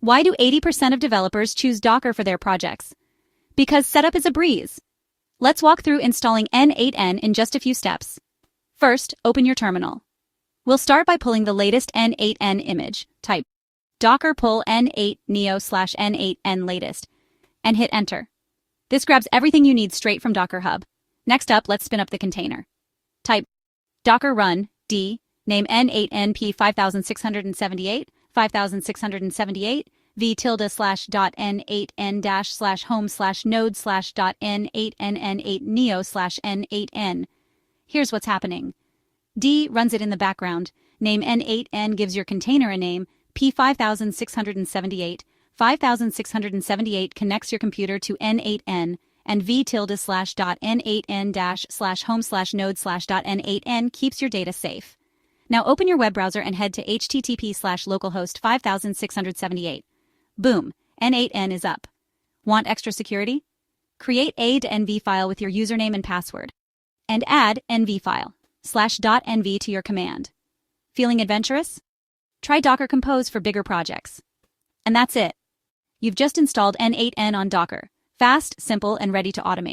Why do 80% of developers choose Docker for their projects? Because setup is a breeze. Let's walk through installing N8N in just a few steps. First, open your terminal. We'll start by pulling the latest N8N image. Type docker pull N8 neo/N8N latest and hit enter. This grabs everything you need straight from Docker Hub. Next up, let's spin up the container. Type docker run d, name N8N P5678, 5678, v tilde slash dot N8N dash slash home slash node slash dot N8N N8 neo slash N8N. Here's what's happening. D runs it in the background. Name N8N gives your container a name, P5678. 5678 connects your computer to N8N, and v tilde slash dot N8N dash slash home slash node slash dot N8N keeps your data safe. Now open your web browser and head to http/localhost 5678. Boom, N8N is up. Want extra security? Create a .nv file with your username and password, and add .nv file /.nv to your command. Feeling adventurous? Try Docker Compose for bigger projects. And that's it. You've just installed N8N on Docker. Fast, simple, and ready to automate.